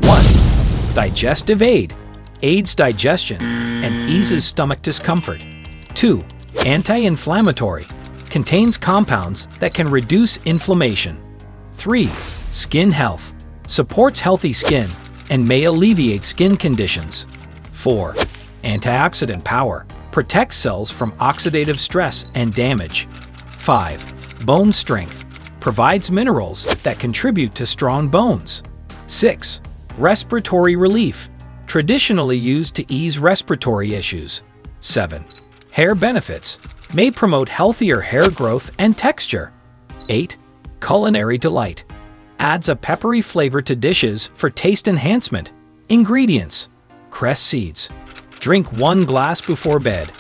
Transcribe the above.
1. Digestive aid. Aids digestion and eases stomach discomfort. 2. Anti-inflammatory. Contains compounds that can reduce inflammation. 3. Skin health. Supports healthy skin and may alleviate skin conditions. 4. Antioxidant power. Protects cells from oxidative stress and damage. 5. Bone strength. Provides minerals that contribute to strong bones. 6. Respiratory relief. Traditionally used to ease respiratory issues. 7. Hair benefits. May promote healthier hair growth and texture. 8. Culinary delight. Adds a peppery flavor to dishes for taste enhancement. Ingredients: Cress seeds. Drink 1 glass before bed.